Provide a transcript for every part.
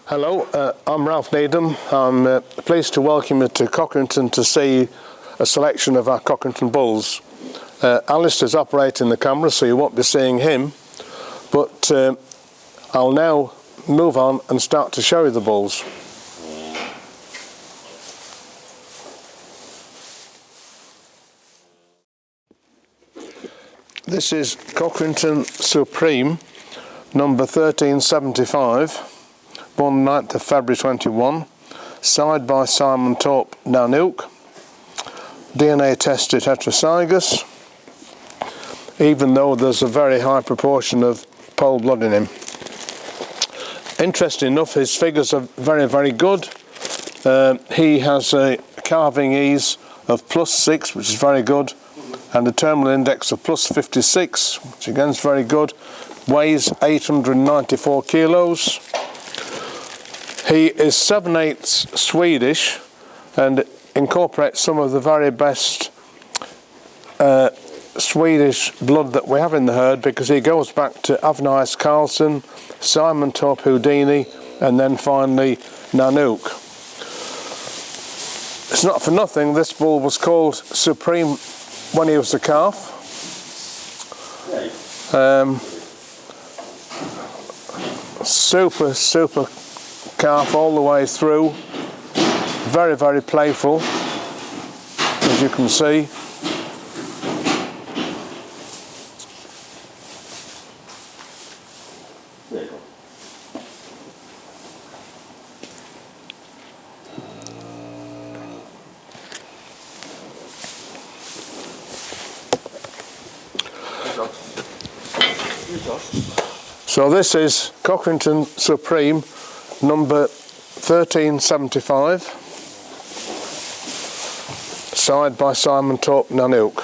Hello, I'm Ralph Needham. I'm pleased to welcome you to Cockerington to see a selection of our Cockerington bulls. Alistair's operating the camera, so you won't be seeing him, but I'll now move on and start to show you the bulls. This is Cockerington Supreme, number 1375. Born 9th of February 21, side by Simon Thorpe Nanook, DNA tested heterozygous, even though there's a very high proportion of pole blood in him. Interesting enough, his figures are very, very good. He has a calving ease of +6, which is very good, and a terminal index of +56, which again is very good. Weighs 894 kilos. He is 7/8 Swedish and incorporates some of the very best Swedish blood that we have in the herd, because he goes back to Avnice Carlson, Simon Thorpe Houdini, and then finally Nanook. It's not for nothing this bull was called Supreme when he was a calf. Super calf all the way through, very, very playful, as you can see. So this is Cockerington Supreme, number 1375, side by Simon Thorpe Nanook.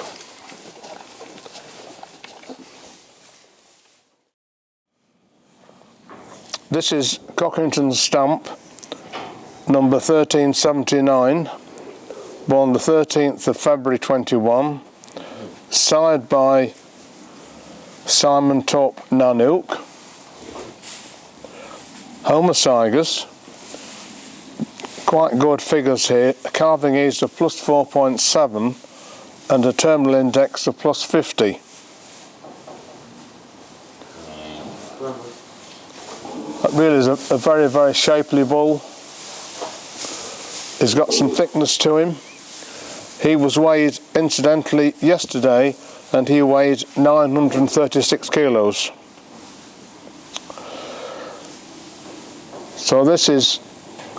This is Cockerington Stamp, number 1379, born the 13th of February 21, side by Simon Thorpe Nanook. Homozygous, quite good figures here, a calving ease of +4.7 and a terminal index of +50. That really is a very, very shapely bull. He's got some thickness to him. He was weighed incidentally yesterday and he weighed 936 kilos. So this is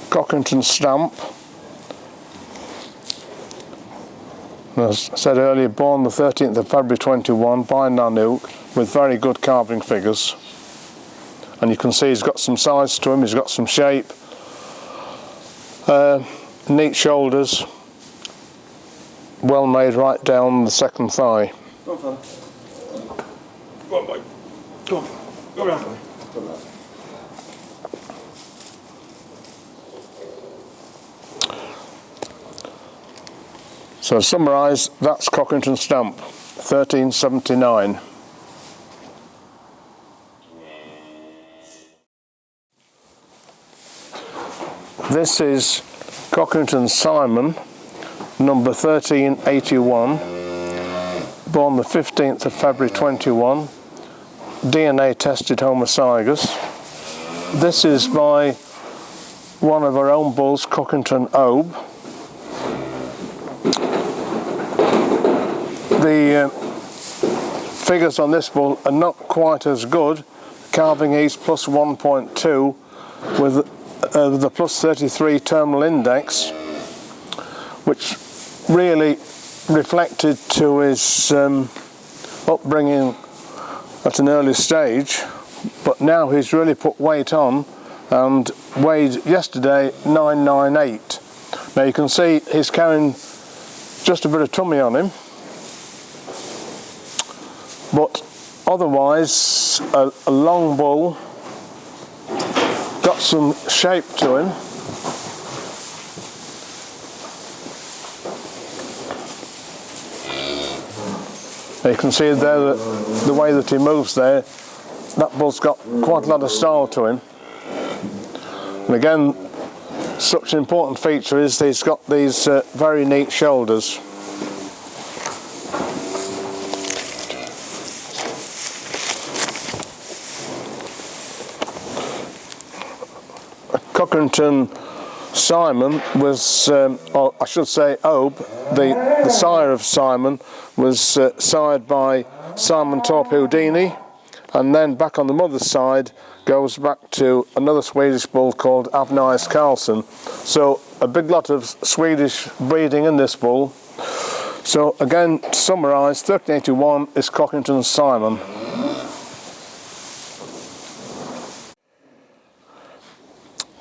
Cockerington Stamp. As I said earlier, born the 13th of February 21 by Nanook, with very good calving figures. And you can see he's got some size to him, he's got some shape, neat shoulders, well made right down the second thigh. Go on, fella. Go on, boy. Go on. Go around, boy. Go around. So to summarise, that's Cockerington Stamp, 1379. This is Cockerington Simon, number 1381, born the 15th of February 21, DNA tested homozygous. This is by one of our own bulls, Cockerington Obe. The figures on this bull are not quite as good. Calving ease +1.2 with the +33 terminal index, which really reflected to his upbringing at an early stage, but now he's really put weight on and weighed yesterday 998. Now you can see he's carrying just a bit of tummy on him, but otherwise a long bull, got some shape to him. You can see there that the way that he moves there, that bull's got quite a lot of style to him. And again, such an important feature is he's got these very neat shoulders. Cockerington Simon was, or I should say Obe, the sire of Simon, was sired by Simon Torp Houdini, and then back on the mother's side goes back to another Swedish bull called Avnice Karlsson. So a big lot of Swedish breeding in this bull. So again, to summarise, 1381 is Cockerington Simon.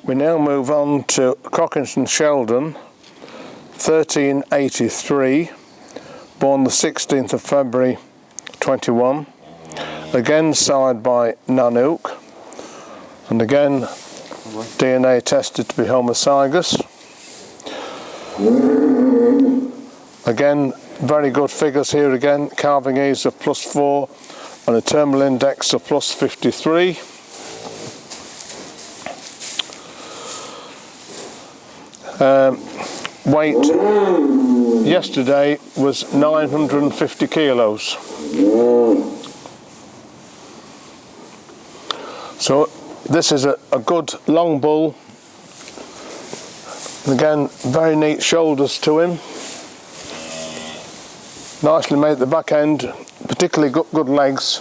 We now move on to Cockerington Sheldon, 1383, born the 16th of February 21, again sired by Nanook, and again DNA tested to be homozygous. Again, very good figures here again, calving ease of +4 and a terminal index of +53. Weight yesterday was 950 kilos. So this is a good long bull. Again, very neat shoulders to him. Nicely made at the back end, particularly good legs.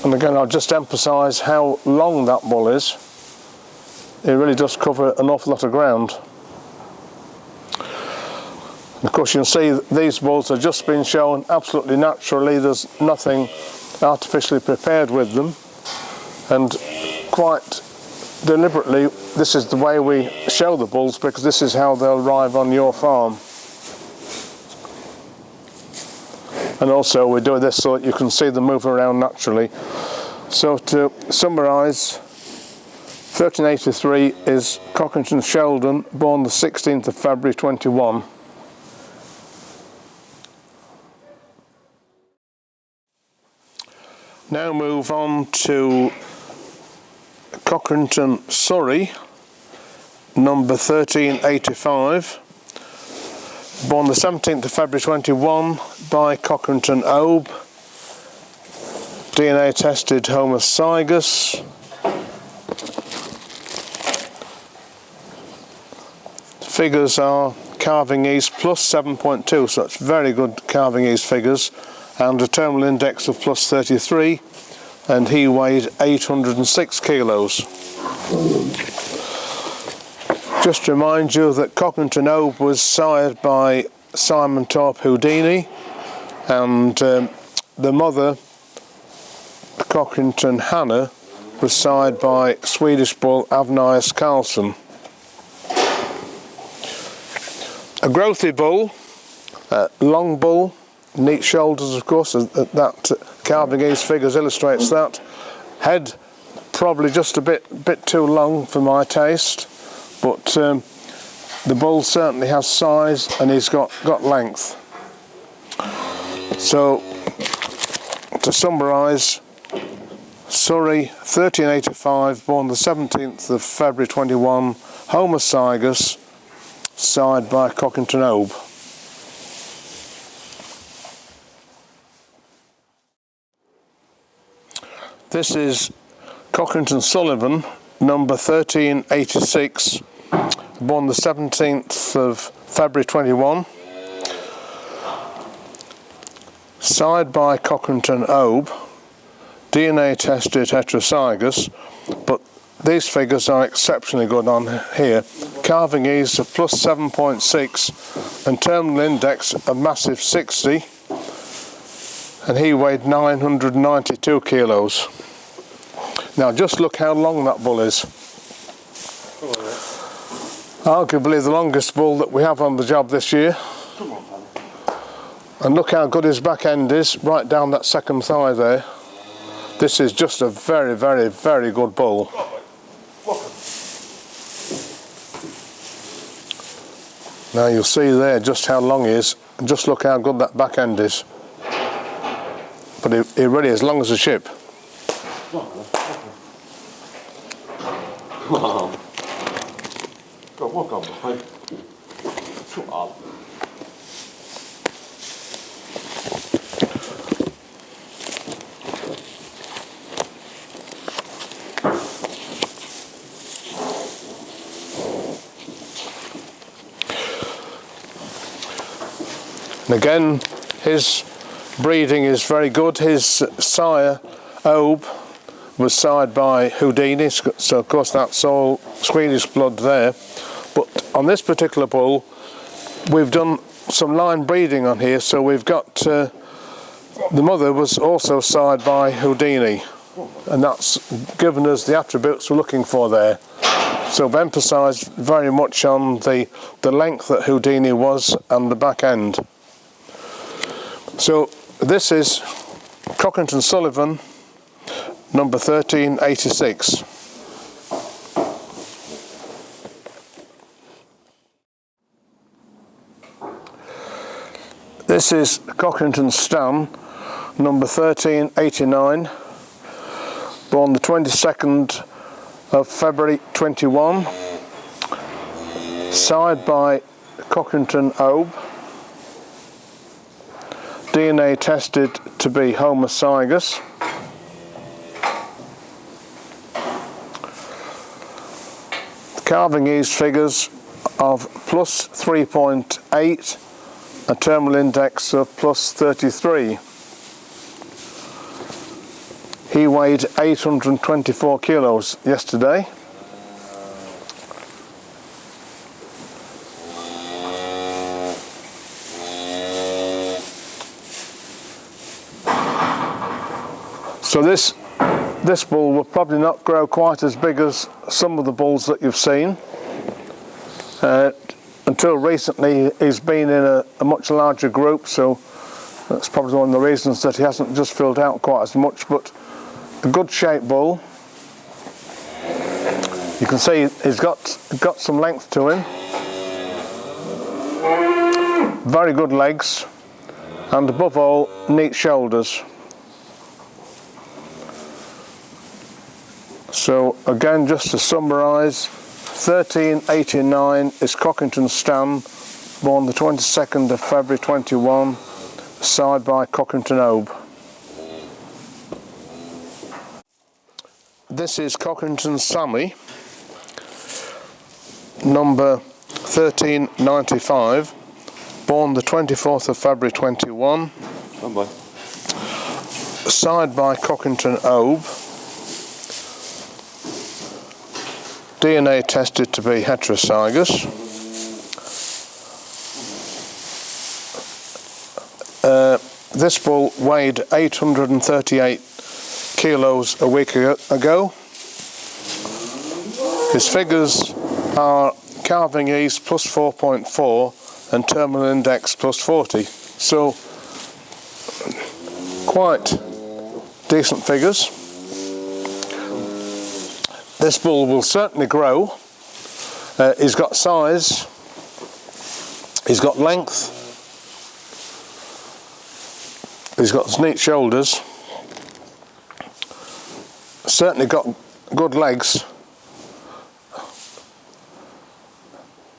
And again, I'll just emphasise how long that bull is. It really does cover an awful lot of ground. And of course, you can see these bulls have just been shown absolutely naturally. There's nothing artificially prepared with them, and quite deliberately this is the way we show the bulls, because this is how they'll arrive on your farm. And also we do this so that you can see them move around naturally. So to summarise, 1383 is Cockerington Sheldon, born the 16th of February 21. Now move on to Cockerington Surrey, number 1385, born the 17th of February 21 by Cockerington Obe, DNA tested homozygous. Figures are calving ease +7.2, so it's very good calving ease figures, and a terminal index of +33, and he weighed 806 kilos. Just to remind you that Cockerington Obe was sired by Simon Torp Houdini, and the mother, Cockerington Hannah, was sired by Swedish bull Avnice Karlsson. A growthy bull, long bull, neat shoulders of course, that calving ease figures illustrates that. Head probably just a bit too long for my taste, but the bull certainly has size and he's got length. So to summarise, Surrey 1385, born the 17th of February 21, homozygous, sired by Cockerington Obe. This is Cockerington Sullivan, number 1386, born the 17th of February 21, sired by Cockerington Obe, DNA tested heterozygous, but these figures are exceptionally good on here. Calving ease of +7.6 and terminal index a massive 60, and he weighed 992 kilos. Now just look how long that bull is. Arguably the longest bull that we have on the job this year. And look how good his back end is, right down that second thigh there. This is just a very, very, very good bull. Now you'll see there just how long he is, and just look how good that back end is. But he really is long as a ship. Wow. Go, walk on, boy. Come on. And again, his breeding is very good. His sire, Obe, was sired by Houdini, so of course that's all Swedish blood there. But on this particular bull, we've done some line breeding on here, so we've got the mother was also sired by Houdini, and that's given us the attributes we're looking for there. So we've emphasised very much on the length that Houdini was and the back end. So this is Cockerington Sullivan, number 1386. This is Cockerington Stan, number 1389, born the 22nd of February 21, sired by Cockerington Obe, DNA tested to be homozygous. Calving ease figures of plus 3.8, a terminal index of plus 33. He weighed 824 kilos yesterday. So this bull will probably not grow quite as big as some of the bulls that you've seen. Until recently he's been in a much larger group, so that's probably one of the reasons that he hasn't just filled out quite as much, but a good shaped bull. You can see he's got some length to him, very good legs, and above all, neat shoulders. So again, just to summarise, 1389 is Cockerington Stan, born the 22nd of February 21, sired by Cockerington Obe. This is Cockerington Sammy, number 1395, born the 24th of February 21, sired by Cockerington Obe. DNA tested to be heterozygous. This bull weighed 838 kilos a week ago. His figures are calving ease plus 4.4 and terminal index plus 40. So quite decent figures. This bull will certainly grow. He's got size, he's got length, he's got neat shoulders, certainly got good legs.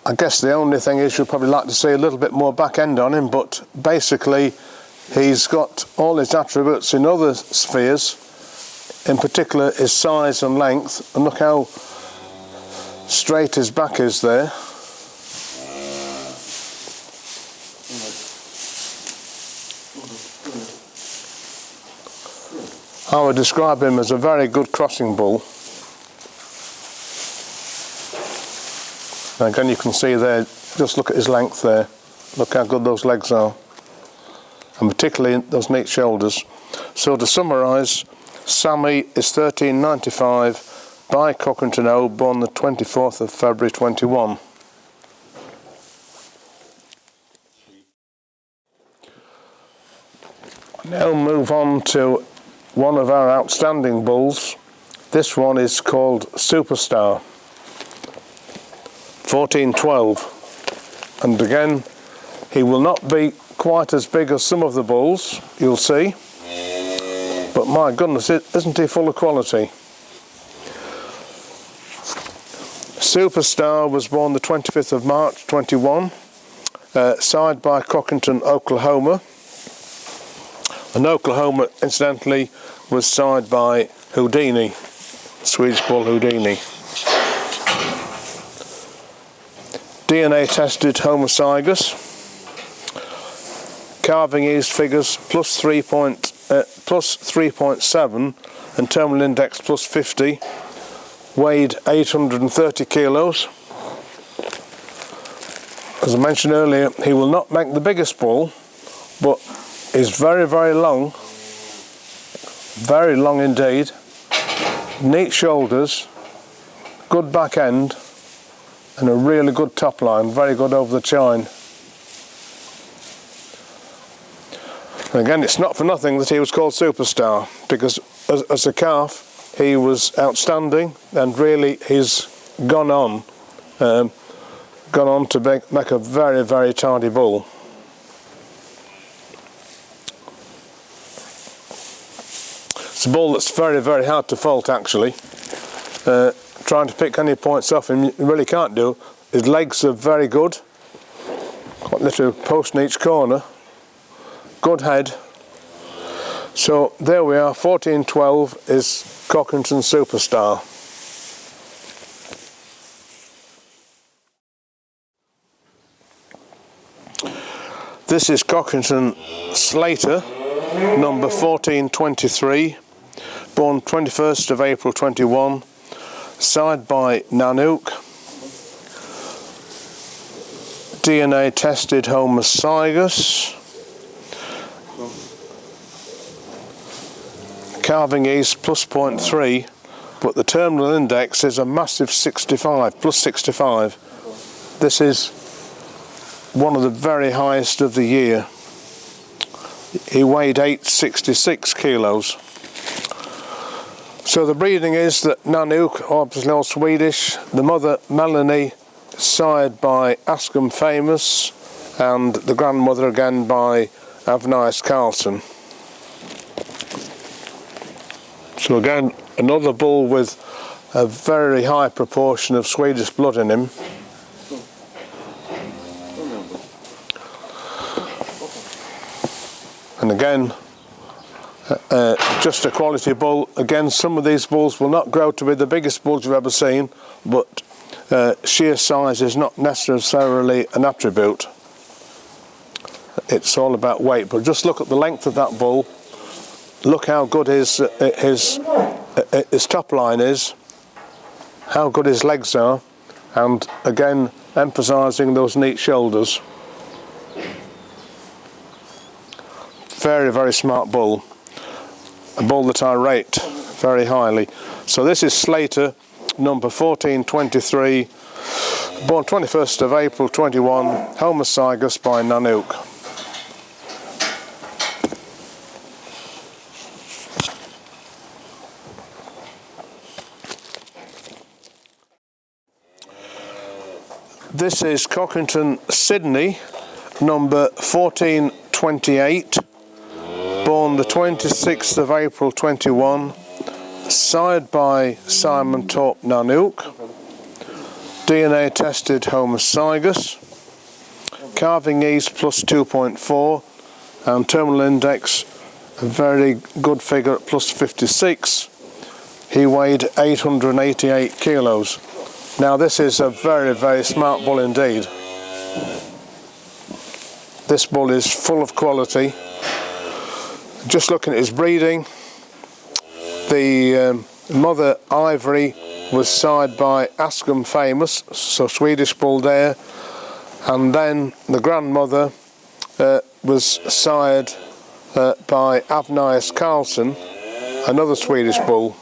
I guess the only thing is you'd probably like to see a little bit more back end on him, but basically he's got all his attributes in other spheres, in particular his size and length, and look how straight his back is there. I would describe him as a very good crossing bull. And again, you can see there, just look at his length there, look how good those legs are, and particularly those neat shoulders. So to summarise, Sammy is 1395 by Cockerington Obe, born the 24th of February 21. Now move on to one of our outstanding bulls. This one is called Superstar, 1412, and again he will not be quite as big as some of the bulls, you'll see, but my goodness, isn't he full of quality. Superstar was born the 25th of March 21, side by Cockerington, Oklahoma. And Oklahoma, incidentally, was side by Houdini, Swedish bull Houdini. DNA tested homozygous. Calving ease figures plus 3.7 and terminal index plus 50. Weighed 830 kilos. As I mentioned earlier, he will not make the biggest bull, but is very, very long indeed. Neat shoulders, good back end, and a really good top line, very good over the chine. And again, it's not for nothing that he was called Superstar, because as a calf he was outstanding, and really he's gone on to make a very, very tidy bull. It's a bull that's very, very hard to fault actually. Trying to pick any points off him, you really can't do. His legs are very good, got a little post in each corner, good head. So there we are, 1412 is Cockerington Superstar. This is Cockerington Slater, number 1423, born 21st of April 21, side by Nanook. DNA tested homozygous. Calving ease plus 0.3, but the terminal index is a massive 65, plus 65. This is one of the very highest of the year. He weighed 866 kilos. So the breeding is that Nanook, obviously all Swedish, the mother Melanie, sired by Askham Famous, and the grandmother again by Avnice Carlson. So again, another bull with a very high proportion of Swedish blood in him. And again, just a quality bull. Again, some of these bulls will not grow to be the biggest bulls you've ever seen, but sheer size is not necessarily an attribute. It's all about weight. But just look at the length of that bull. Look how good his top line is, how good his legs are, and again emphasising those neat shoulders. Very, very smart bull. A bull that I rate very highly. So this is Slater, number 1423, born 21st of April 21, homozygous by Nanook. This is Cockerington Sydney, number 1428, born the 26th of April 21, sired by Simon Torp Nanook, DNA tested homozygous, calving ease plus 2.4, and terminal index a very good figure at plus 56. He weighed 888 kilos. Now this is a very, very smart bull indeed. This bull is full of quality. Just looking at his breeding, the mother Ivory was sired by Askham Famous, so Swedish bull there, and then the grandmother was sired by Avnice Carlson, another Swedish bull.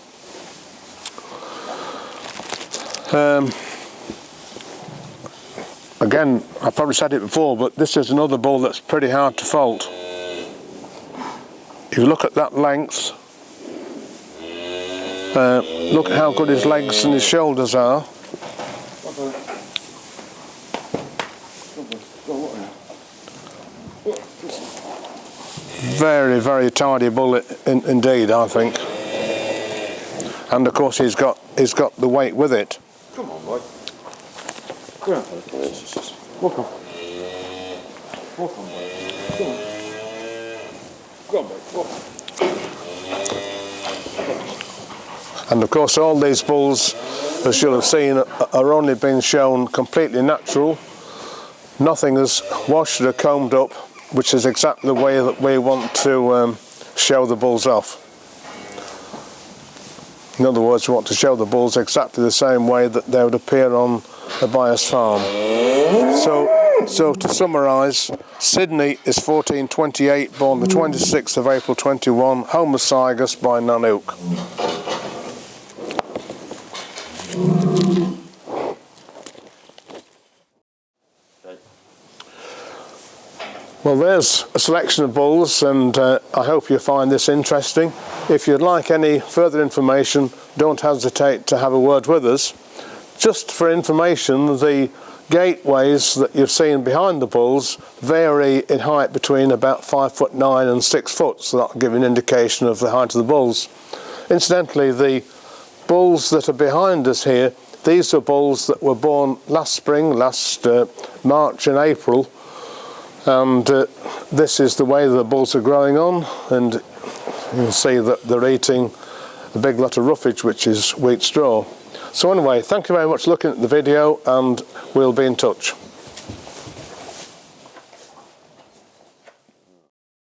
Again, I've probably said it before, but this is another bull that's pretty hard to fault. If you look at that length, look at how good his legs and his shoulders are. Very, very tidy bull indeed, I think. And of course he's got the weight with it. Come on, boy. Go on, fella. Walk on. Walk on, boy. Go on. Go on, boy. Walk on. And of course all these bulls, as you'll have seen, are only being shown completely natural. Nothing is washed or combed up, which is exactly the way that we want to show the bulls off. In other words, we want to show the bulls exactly the same way that they would appear on a buyer's farm. So to summarise, Sydney is 1428, born the 26th of April 21, homozygous by Nanook. Well, there's a selection of bulls, and I hope you find this interesting. If you'd like any further information, don't hesitate to have a word with us. Just for information, the gateways that you've seen behind the bulls vary in height between about 5'9" and 6 foot, so that'll give you an indication of the height of the bulls. Incidentally, the bulls that are behind us here, these are bulls that were born last spring, last March and April, and this is the way the bulls are growing on, and you can see that they're eating a big lot of roughage, which is wheat straw. So anyway, thank you very much for looking at the video, and we'll be in touch.